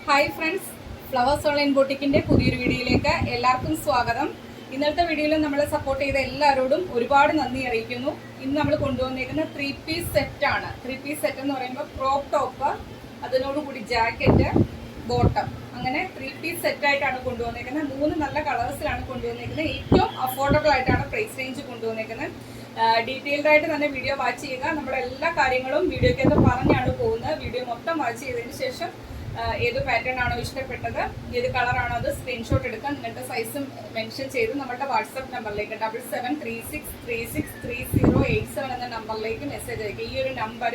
Hi friends, flowers online ബൊട്ടിക്കിന്റെ പുതിയൊരു വീഡിയോയിലേക്ക് എല്ലാവർക്കും സ്വാഗതം. ഇന്നത്തെ വീഡിയോയിൽ നമ്മളെ സപ്പോർട്ട് ചെയ്ത എല്ലാവരോടും ഒരുപാട് നന്ദി അറിയിക്കുന്നു. ഇന്ന് നമ്മൾ കൊണ്ടുവന്നേക്കുന്ന 3 പീസ് സെറ്റ് ആണ്. 3 പീസ് സെറ്റ് എന്ന് പറയുമ്പോൾ ക്രോപ്പ് ടോപ്പ്, അതിനോടുകൂടി ജാക്കറ്റ്, ബോട്ടം, അങ്ങനെ 3 പീസ് സെറ്റ് ആയിട്ടാണ് കൊണ്ടുവന്നേക്കുന്നത്. 3 നല്ല കളേഴ്സിലാണ് കൊണ്ടുവന്നേക്കുന്നത്. ഏറ്റവും അഫോർഡബിൾ ആയിട്ടാണ് പ്രൈസ് റേഞ്ച് കൊണ്ടുവന്നേക്കുന്നത്. ഡീറ്റെയിൽഡ് ആയിട്ട് തന്നെ വീഡിയോ വാച്ച് ചെയ്യുക. നമ്മുടെ എല്ലാ കാര്യങ്ങളും വീഡിയോയ്ക്കകത്ത് പറഞ്ഞാണ് പോകുന്നത്. വീഡിയോ മൊത്തം വാച്ച് ചെയ്തതിന് ശേഷം ഏത് പാറ്റേൺ ആണോ ഇഷ്ടപ്പെട്ടത്, ഏത് കളറാണോ അത് സ്ക്രീൻഷോട്ട് എടുക്കുക. നിങ്ങളുടെ സൈസും മെൻഷൻ ചെയ്ത് നമ്മുടെ വാട്സപ്പ് നമ്പറിലേക്ക് 7736363087 എന്ന നമ്പറിലേക്ക് മെസ്സേജ് അയക്കുക. ഈ ഒരു നമ്പർ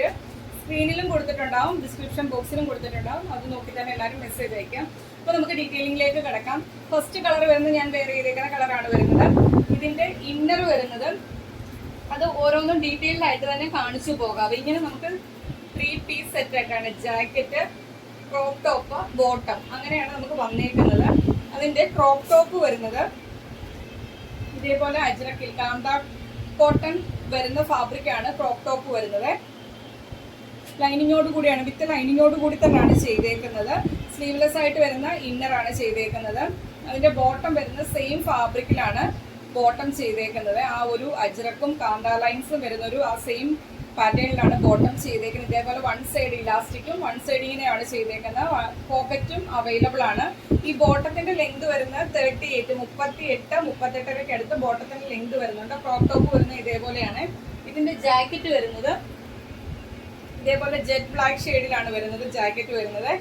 സ്ക്രീനിലും കൊടുത്തിട്ടുണ്ടാവും, ഡിസ്ക്രിപ്ഷൻ ബോക്സിലും കൊടുത്തിട്ടുണ്ടാവും. അത് നോക്കി തന്നെ എല്ലാവരും മെസ്സേജ് അയക്കാം. അപ്പോൾ നമുക്ക് ഡീറ്റെയിലിംഗിലേക്ക് കിടക്കാം. ഫസ്റ്റ് കളർ വരുന്നത് ഞാൻ വേറെ ചെയ്തേക്കുന്ന കളറാണ് വരുന്നത്. ഇതിന്റെ ഇന്നർ വരുന്നത് അത് ഓരോന്നും ഡീറ്റെയിൽഡ് ആയിട്ട് തന്നെ കാണിച്ചു പോകാം. ഇങ്ങനെ നമുക്ക് 3 പീസ് സെറ്റ് ആയിട്ടാണ് ജാക്കറ്റ്, ക്രോപ്പ് ടോപ്പ്, ബോട്ടം, അങ്ങനെയാണ് നമുക്ക് വന്നേക്കുന്നത്. അതിന്റെ ക്രോപ്പ് ടോപ്പ് വരുന്നത് ഇതേപോലെ അജ്രക്കിൽ കാന്ത കോട്ടൺ വരുന്ന ഫാബ്രിക് ആണ് ക്രോപ്പ് ടോപ്പ് വരുന്നത്. ലൈനിങ്ങോട് കൂടിയാണ്, വിത്ത് ലൈനിങ്ങോട് കൂടി തന്നെയാണ് ചെയ്തേക്കുന്നത്. സ്ലീവ്ലെസ് ആയിട്ട് വരുന്ന ഇന്നർ ആണ് ചെയ്തേക്കുന്നത്. അതിന്റെ ബോട്ടം വരുന്ന സെയിം ഫാബ്രിക്കിലാണ് ബോട്ടം ചെയ്തേക്കുന്നത്. ആ ഒരു അജ്രക്കും കാന്ത ലൈൻസും വരുന്ന ഒരു ആ സെയിം പാറ്റേണിലാണ് ബോട്ടം ചെയ്തേക്കുന്നത്. ഇതേപോലെ 1 സൈഡ് ഇലാസ്റ്റിക്കും 1 സൈഡ് ഇങ്ങനെയാണ് ചെയ്തേക്കുന്നത്. പോക്കറ്റും അവൈലബിൾ ആണ്. ഈ ബോട്ടത്തിന്റെ ലെങ്ത് വരുന്നത് 38, 38 അടുത്ത് ബോട്ടത്തിന്റെ ലെങ്ത് വരുന്നുണ്ട്. ക്രോപ്പ് ടോപ്പ് വരുന്നത് ഇതേപോലെയാണ്. ഇതിന്റെ ജാക്കറ്റ് വരുന്നത് ഇതേപോലെ ജെറ്റ് ബ്ലാക്ക് ഷെയ്ഡിലാണ് വരുന്നത്. ജാക്കറ്റ് വരുന്നത്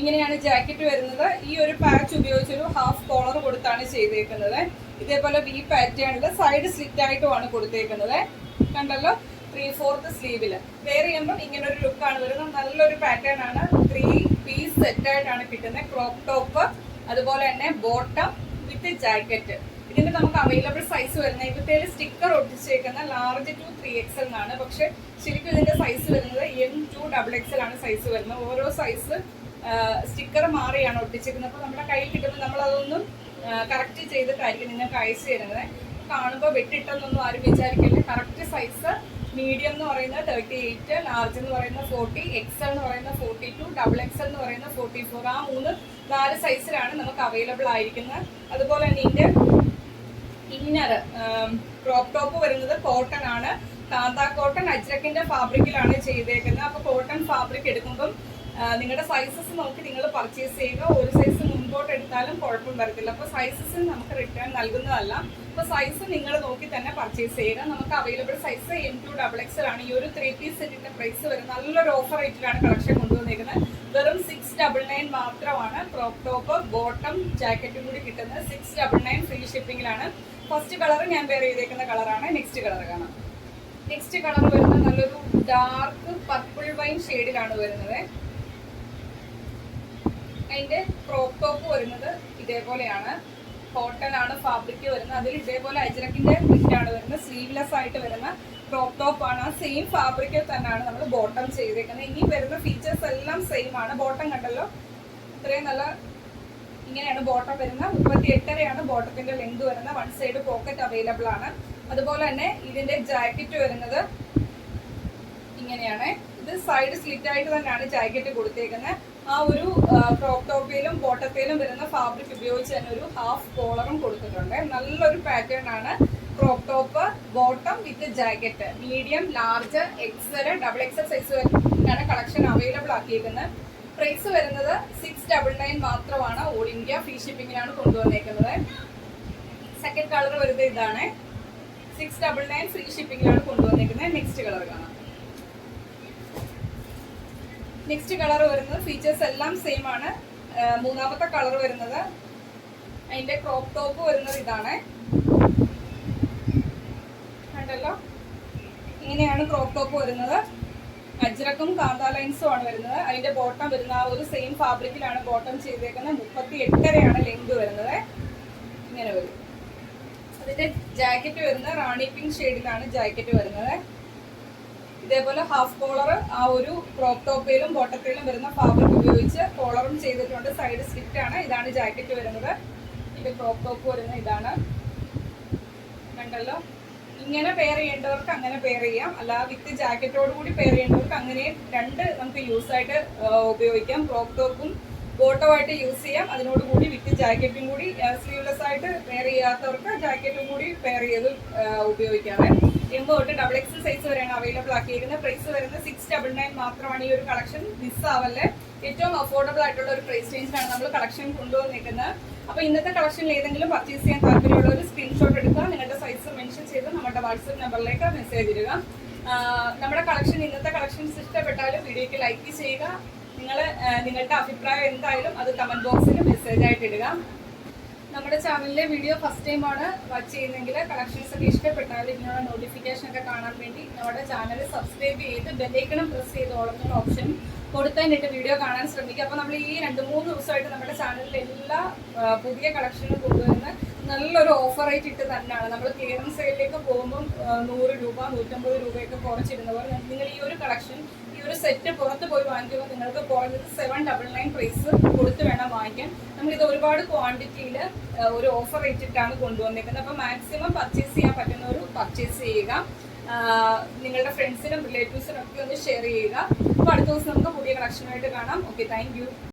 ഇങ്ങനെയാണ് ജാക്കറ്റ് വരുന്നത്. ഈ ഒരു പാച്ച് ഉപയോഗിച്ചൊരു ഹാഫ് കോളർ കൊടുത്താണ് ചെയ്തേക്കുന്നത്. ഇതേപോലെ വി പാറ്റേണിൽ സൈഡ് സ്ലിറ്റ് ആയിട്ടുമാണ് കൊടുത്തേക്കുന്നത്. കണ്ടല്ലോ, 3/4 സ്ലീവില് വേറെ ചെയ്യുമ്പോൾ ഇങ്ങനെ ഒരു ലുക്കാണ് വരുന്നത്. നല്ലൊരു പാറ്റേൺ ആണ്. 3 പീസ് സെറ്റ് ആയിട്ടാണ് കിട്ടുന്നത്. ക്രോപ്പ് ടോപ്പ്, അതുപോലെ തന്നെ ബോട്ടം വിത്ത് ജാക്കറ്റ്. ഇതിന്റെ നമുക്ക് അവൈലബിൾ സൈസ് വരുന്നത് ഇവിടുത്തെ സ്റ്റിക്കർ ഒട്ടിച്ചേക്കുന്ന large to 3XL എന്നാണ്. പക്ഷെ ശരിക്കും ഇതിന്റെ സൈസ് വരുന്നത് M to XXL ആണ് സൈസ് വരുന്നത്. ഓരോ സൈസ് സ്റ്റിക്കർ മാറിയാണ് ഒട്ടിച്ചിരിക്കുന്നത്. അപ്പോൾ നമ്മുടെ കയ്യിൽ കിട്ടുമ്പോൾ നമ്മൾ അതൊന്നും കറക്റ്റ് ചെയ്തിട്ടായിരിക്കും നിങ്ങൾക്ക് അയച്ചു തരുന്നത്. കാണുമ്പോൾ വെട്ടിട്ടെന്നൊന്നും ആരും വിചാരിക്കില്ല. കറക്റ്റ് സൈസ് മീഡിയം എന്ന് പറയുന്നത് 38, ലാർജ് എന്ന് പറയുന്നത് 40, XL എന്ന് പറയുന്നത് 42, XXL എന്ന് പറയുന്നത് 44. ആ 4 സൈസിലാണ് നമുക്ക് അവൈലബിൾ ആയിരിക്കുന്നത്. അതുപോലെ തന്നെ ഇതിന്റെ ഇന്നർ ക്രോപ്പ് ടോപ്പ് വരുന്നത് കോട്ടൺ ആണ്. കാന്ത കോട്ടൺ അജ്രക്കിന്റെ ഫാബ്രിക്കിലാണ് ചെയ്തേക്കുന്നത്. അപ്പോൾ കോട്ടൺ ഫാബ്രിക് എടുക്കുമ്പം നിങ്ങളുടെ സൈസസ് നോക്കി നിങ്ങൾ പർച്ചേസ് ചെയ്യുക. ഒരു സൈസ് മുൻപോട്ട് എടുത്താലും കുഴപ്പം വരത്തില്ല. അപ്പോൾ സൈസസ് നമുക്ക് റിട്ടേൺ നൽകുന്നതല്ല. അപ്പോൾ സൈസ് നിങ്ങൾ നോക്കി തന്നെ പർച്ചേസ് ചെയ്യുക. നമുക്ക് available size M to XXL ആണ്. ഈ ഒരു 3 പീസ് സെറ്റിന്റെ പ്രൈസ് വരും. നല്ലൊരു ഓഫർ റേറ്റിലാണ് കളക്ഷൻ കൊണ്ടുവന്നിരിക്കുന്നത്. വെറും 699 മാത്രമാണ്. ക്രോപ്പ് ടോപ്പ്, ബോട്ടം, ജാക്കറ്റും കൂടി കിട്ടുന്നത് 699 ഫ്രീ ഷിപ്പിംഗിലാണ്. ഫസ്റ്റ് കളർ ഞാൻ വേറെ ചെയ്തേക്കുന്ന കളറാണ്. നെക്സ്റ്റ് കളർ കാണാം. നെക്സ്റ്റ് കളർ വരുന്നത് നല്ലൊരു ഡാർക്ക് പർപ്പിൾ വൈൻ ഷെയ്ഡിലാണ് വരുന്നത്. അതിന്റെ ക്രോപ്പ് ടോപ്പ് വരുന്നത് ഇതേപോലെയാണ്. കോട്ടൺ ആണ് ഫാബ്രിക് വരുന്നത്. അതിൽ ഇതേപോലെ അജ്രക്കിന്റെ പ്രിന്റാണ് വരുന്നത്. സ്ലീവ്ലെസ് ആയിട്ട് വരുന്ന ക്രോപ്പ് ടോപ്പ് ആണ്. ആ സെയിം ഫാബ്രിക്കിൽ തന്നെയാണ് നമ്മൾ ബോട്ടം ചെയ്തേക്കുന്നത്. ഇനി വരുന്ന ഫീച്ചേഴ്സ് എല്ലാം സെയിം ആണ്. ബോട്ടം കണ്ടല്ലോ, ഇത്രയും നല്ല ഇങ്ങനെയാണ് ബോട്ടം വരുന്നത്. 38 ബോട്ടത്തിന്റെ ലെങ്ത് വരുന്നത്. 1 സൈഡ് പോക്കറ്റ് അവൈലബിൾ ആണ്. അതുപോലെ തന്നെ ഇതിന്റെ ജാക്കറ്റ് വരുന്നത് ഇങ്ങനെയാണ്. ഇത് സൈഡ് സ്ലിറ്റ് ആയിട്ട് തന്നെയാണ് ജാക്കറ്റ് കൊടുത്തേക്കുന്നത്. ആ ഒരു ക്രോപ്പ് ടോപ്പിലും ബോട്ടത്തിലും വരുന്ന ഫാബ്രിക് ഉപയോഗിച്ച് തന്നെ ഒരു ഹാഫ് കോളറും കൊടുത്തിട്ടുണ്ട്. നല്ലൊരു പാറ്റേൺ ആണ്. Crop top, bottom with jacket, medium, large, XL, XXL size വരെയാണ് കളക്ഷൻ അവൈലബിൾ ആക്കിയിരിക്കുന്നത്. പ്രൈസ് വരുന്നത് 699 മാത്രമാണ്. ഓൾ ഇന്ത്യ ഫ്രീ ഷിപ്പിംഗിലാണ് കൊണ്ടുവന്നേക്കുന്നത്. സെക്കൻഡ് കളർ വരുന്നത് ഇതാണ്. 699 ഫ്രീ ഷിപ്പിംഗിലാണ് കൊണ്ടുവന്നേക്കുന്നത്. നെക്സ്റ്റ് കളർ കാണാം. നെക്സ്റ്റ് കളർ വരുന്നത് ഫീച്ചേഴ്സ് എല്ലാം സെയിം ആണ്. മൂന്നാമത്തെ കളർ വരുന്നത് അതിന്റെ ക്രോപ്പ് ടോപ്പ് വരുന്നത് ഇതാണ്. കണ്ടല്ലോ, ഇങ്ങനെയാണ് ക്രോപ്പ് ടോപ്പ് വരുന്നത്. അജ്രക്കും കാന്ത ലൈൻസും ആണ് വരുന്നത്. അതിന്റെ ബോട്ടം വരുന്ന ആ ഒരു സെയിം ഫാബ്രിക്കിലാണ് ബോട്ടം ചെയ്തേക്കുന്നത്. 38 ലെങ്ത് വരുന്നത്. ഇങ്ങനെ വരും. അതിന്റെ ജാക്കറ്റ് വരുന്നത് റാണി പിങ്ക് ഷെയ്ഡിലാണ് ജാക്കറ്റ് വരുന്നത്. ഇതേപോലെ ഹാഫ് കോളർ ആ ഒരു ക്രോപ്പ് ടോപ്പിലും ബോട്ടത്തിലും വരുന്ന ഫാബ്രിക് ഉപയോഗിച്ച് കോളറും ചെയ്തിട്ടുണ്ട്. സൈഡ് സ്ലിറ്റ് ആണ്. ഇതാണ് ജാക്കറ്റ് വരുന്നത്. ഇതിന്റെ ക്രോപ്പ് ടോപ്പ് വരുന്നത് ഇതാണ്. കണ്ടല്ലോ, ഇങ്ങനെ പെയർ ചെയ്യേണ്ടവർക്ക് അങ്ങനെ പെയർ ചെയ്യാം, അല്ലാതെ വിത്ത് ജാക്കറ്റോട് കൂടി പെയർ ചെയ്യേണ്ടവർക്ക് അങ്ങനെ രണ്ട് നമുക്ക് യൂസ് ആയിട്ട് ഉപയോഗിക്കാം. ക്രോപ്പ് ടോപ്പും ബോട്ടോ ആയിട്ട് യൂസ് ചെയ്യാം, അതിനോട് കൂടി വിത്ത് ജാക്കറ്റും കൂടി. സ്ലീവ്ലെസ് ആയിട്ട് പെയർ ചെയ്യാത്തവർക്ക് ജാക്കറ്റും കൂടി പെയർ ചെയ്ത് ഉപയോഗിക്കാറ്. M തൊട്ട് XXL സൈസ് വരെയാണ് അവൈലബിൾ ആക്കിയിരിക്കുന്നത്. പ്രൈസ് വരുന്നത് 699 മാത്രമാണ്. ഈ ഒരു കളക്ഷൻ മിസ്സാവല്ലേ. ഏറ്റവും അഫോർഡബിൾ ആയിട്ടുള്ള ഒരു പ്രൈസ് റേഞ്ചിലാണ് നമ്മൾ കളക്ഷൻ കൊണ്ടുവന്നിരിക്കുന്നത്. അപ്പോൾ ഇന്നത്തെ കളക്ഷനിൽ ഏതെങ്കിലും പർച്ചേസ് ചെയ്യാൻ താല്പര്യമുള്ള ഒരു സ്ക്രീൻഷോട്ട് എടുക്കുക, നിങ്ങളുടെ സൈസ് മെൻഷൻ ചെയ്ത് നമ്മുടെ വാട്സപ്പ് നമ്പറിലേക്ക് മെസ്സേജ് ഇടുക. നമ്മുടെ കളക്ഷൻ, ഇന്നത്തെ കളക്ഷൻസ് ഇഷ്ടപ്പെട്ടാലും വീഡിയോയ്ക്ക് ലൈക്ക് ചെയ്യുക. നിങ്ങളുടെ അഭിപ്രായം എന്തായാലും അത് കമന്റ് ബോക്സിൽ മെസ്സേജ് ആയിട്ട് ഇടുക. നമ്മുടെ ചാനലിലെ വീഡിയോ ഫസ്റ്റ് ടൈം ആണ് വാച്ച് ചെയ്യുന്നെങ്കിൽ കളക്ഷൻസ് ഒക്കെ ഇഷ്ടപ്പെട്ടാൽ ഇതിനുള്ള നോട്ടിഫിക്കേഷൻ ഒക്കെ കാണാൻ വേണ്ടി നമ്മുടെ ചാനൽ സബ്സ്ക്രൈബ് ചെയ്ത് ബെല്ലൈക്കണം പ്രസ് ചെയ്ത് ഓളുന്ന ഓപ്ഷൻ കൊടുത്തതിനിട്ട് വീഡിയോ കാണാൻ ശ്രമിക്കുക. അപ്പോൾ നമ്മൾ ഈ 2-3 ദിവസമായിട്ട് നമ്മുടെ ചാനലിൽ എല്ലാ പുതിയ കളക്ഷനും കൊണ്ടുവരുന്ന നല്ലൊരു ഓഫർ റേറ്റ് ഇട്ട് തന്നെയാണ്. നമ്മൾ ക്ലിയറൻസ് സെയിലിലേക്ക് പോകുമ്പം 100 രൂപ 150 രൂപയൊക്കെ കുറച്ചിരുന്ന പോലെ നിങ്ങൾ ഈ ഒരു കളക്ഷൻ, ഈ ഒരു സെറ്റ് പുറത്ത് പോയി വാങ്ങിക്കുമ്പോൾ നിങ്ങൾക്ക് കുറഞ്ഞത് 799 പ്രൈസ് കൊടുത്ത് വേണം വാങ്ങിക്കാൻ. നമ്മളിത് ഒരുപാട് ക്വാണ്ടിറ്റിയിൽ ഒരു ഓഫർ റേറ്റ് ഇട്ടാണ് കൊണ്ടുവന്നിരിക്കുന്നത്. അപ്പോൾ മാക്സിമം പർച്ചേസ് ചെയ്യാൻ പറ്റുന്നവർ പർച്ചേസ് ചെയ്യുക. നിങ്ങളുടെ ഫ്രണ്ട്സിനും റിലേറ്റീവ്സിനും ഒക്കെ ഒന്ന് ഷെയർ ചെയ്യുക. അപ്പോൾ അടുത്ത ദിവസം നമുക്ക് പുതിയ കളക്ഷനായിട്ട് കാണാം. Okay, thank you.